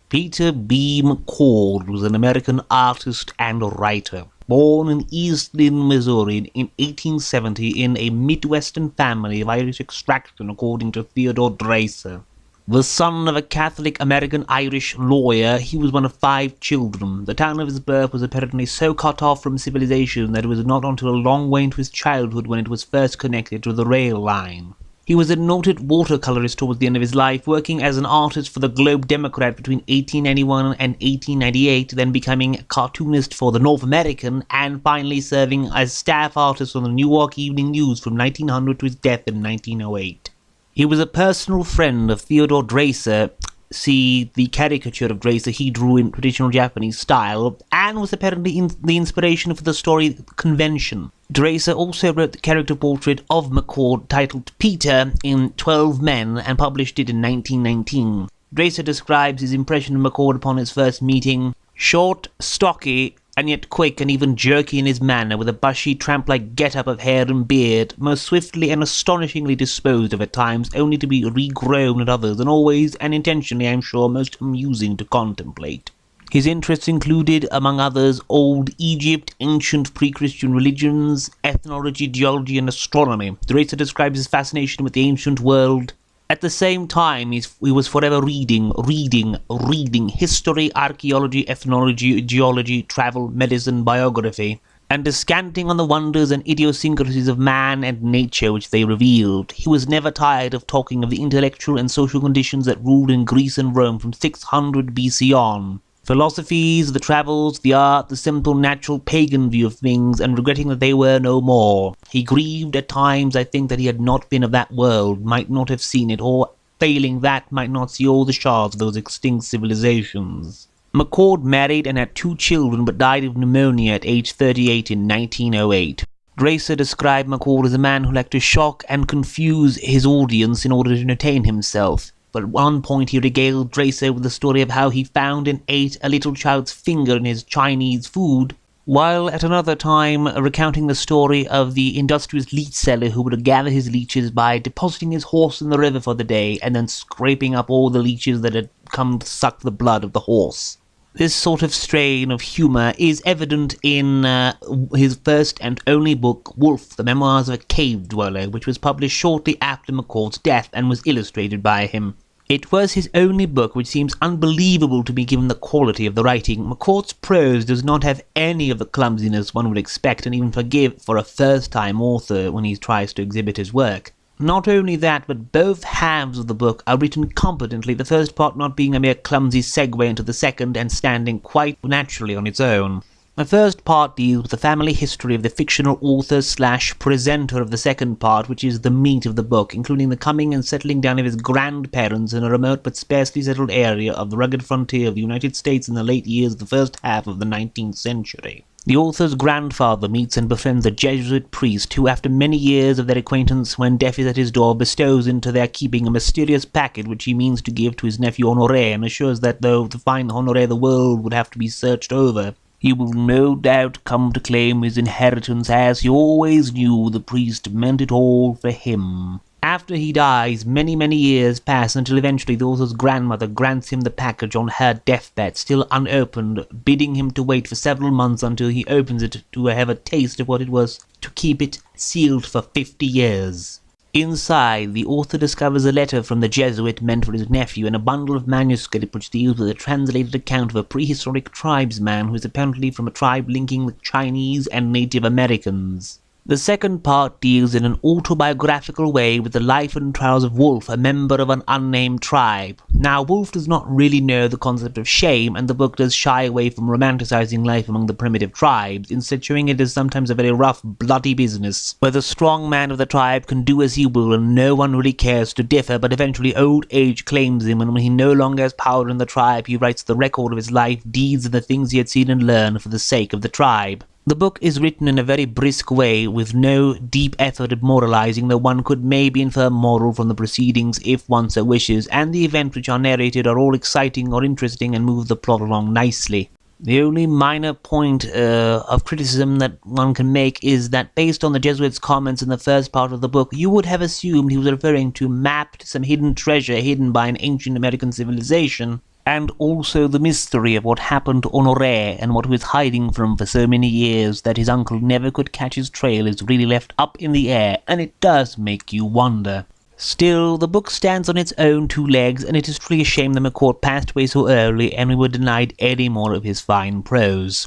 Peter B. McCord was an American artist and writer. Born in East Lynn, Missouri in 1870 in a Midwestern family of Irish extraction, according to Theodore Dreiser. The son of a Catholic American-Irish lawyer, he was one of 5 children. The town of his birth was apparently so cut off from civilization that it was not until a long way into his childhood when it was first connected to the rail line. He was a noted watercolorist towards the end of his life, working as an artist for the Globe Democrat between 1891 and 1898, then becoming a cartoonist for the North American, and finally serving as staff artist on the New York Evening News from 1900 to his death in 1908. He was a personal friend of Theodore Dreiser. See the caricature of Dreiser he drew in traditional Japanese style, and was apparently the inspiration for the story Convention. Dreiser also wrote the character portrait of McCord titled Peter in 12 Men and published it in 1919. Dreiser describes his impression of McCord upon his first meeting: short, stocky, and yet quick and even jerky in his manner, with a bushy, tramp-like get-up of hair and beard, most swiftly and astonishingly disposed of at times, only to be regrown at others, and always, and intentionally, I am sure, most amusing to contemplate. His interests included, among others, Old Egypt, ancient pre-Christian religions, ethnology, geology, and astronomy. Dreiser describes his fascination with the ancient world. At the same time, he was forever reading history, archaeology, ethnology, geology, travel, medicine, biography, and descanting on the wonders and idiosyncrasies of man and nature which they revealed. He was never tired of talking of the intellectual and social conditions that ruled in Greece and Rome from 600 BC on. Philosophies, the travels, the art, the simple, natural, pagan view of things, and regretting that they were no more. He grieved at times, I think, that he had not been of that world, might not have seen it, or, failing that, might not see all the shards of those extinct civilizations. McCord married and had 2 children, but died of pneumonia at age 38 in 1908. Dreiser described McCord as a man who liked to shock and confuse his audience in order to entertain himself. But at one point he regaled Dreiser with the story of how he found and ate a little child's finger in his Chinese food, while at another time recounting the story of the industrious leech seller who would gather his leeches by depositing his horse in the river for the day and then scraping up all the leeches that had come to suck the blood of the horse. This sort of strain of humour is evident in his first and only book, Wolf, the Memoirs of a Cave Dweller, which was published shortly after McCord's death and was illustrated by him. It was his only book, which seems unbelievable to me given the quality of the writing. McCord's prose does not have any of the clumsiness one would expect and even forgive for a first-time author when he tries to exhibit his work. Not only that, but both halves of the book are written competently, the first part not being a mere clumsy segue into the second and standing quite naturally on its own. The first part deals with the family history of the fictional author/presenter of the second part, which is the meat of the book, including the coming and settling down of his grandparents in a remote but sparsely settled area of the rugged frontier of the United States in the late years of the first half of the 19th century. The author's grandfather meets and befriends a Jesuit priest who, after many years of their acquaintance, when death is at his door, bestows into their keeping a mysterious packet which he means to give to his nephew Honoré, and assures that, though to find Honoré the world would have to be searched over, he will no doubt come to claim his inheritance, as he always knew the priest meant it all for him. After he dies, many years pass until eventually the author's grandmother grants him the package on her deathbed, still unopened, bidding him to wait for several months until he opens it to have a taste of what it was to keep it sealed for 50 years. Inside, the author discovers a letter from the Jesuit meant for his nephew and a bundle of manuscript which deals with a translated account of a prehistoric tribesman who is apparently from a tribe linking the Chinese and Native Americans. The second part deals in an autobiographical way with the life and trials of Wolf, a member of an unnamed tribe. Now, Wolf does not really know the concept of shame, and the book does shy away from romanticizing life among the primitive tribes, instead showing it as sometimes a very rough, bloody business, where the strong man of the tribe can do as he will and no one really cares to differ, but eventually old age claims him, and when he no longer has power in the tribe, he writes the record of his life, deeds, and the things he had seen and learned for the sake of the tribe. The book is written in a very brisk way, with no deep effort at moralizing, though one could maybe infer moral from the proceedings if one so wishes, and the events which are narrated are all exciting or interesting and move the plot along nicely. The only minor point of criticism that one can make is that based on the Jesuit's comments in the first part of the book, you would have assumed he was referring to mapped some hidden treasure hidden by an ancient American civilization, And also the mystery of what happened to Honoré and what he was hiding from for so many years that his uncle never could catch his trail is really left up in the air, and it does make you wonder. Still, the book stands on its own two legs, and it is truly a shame that McCord passed away so early and we were denied any more of his fine prose.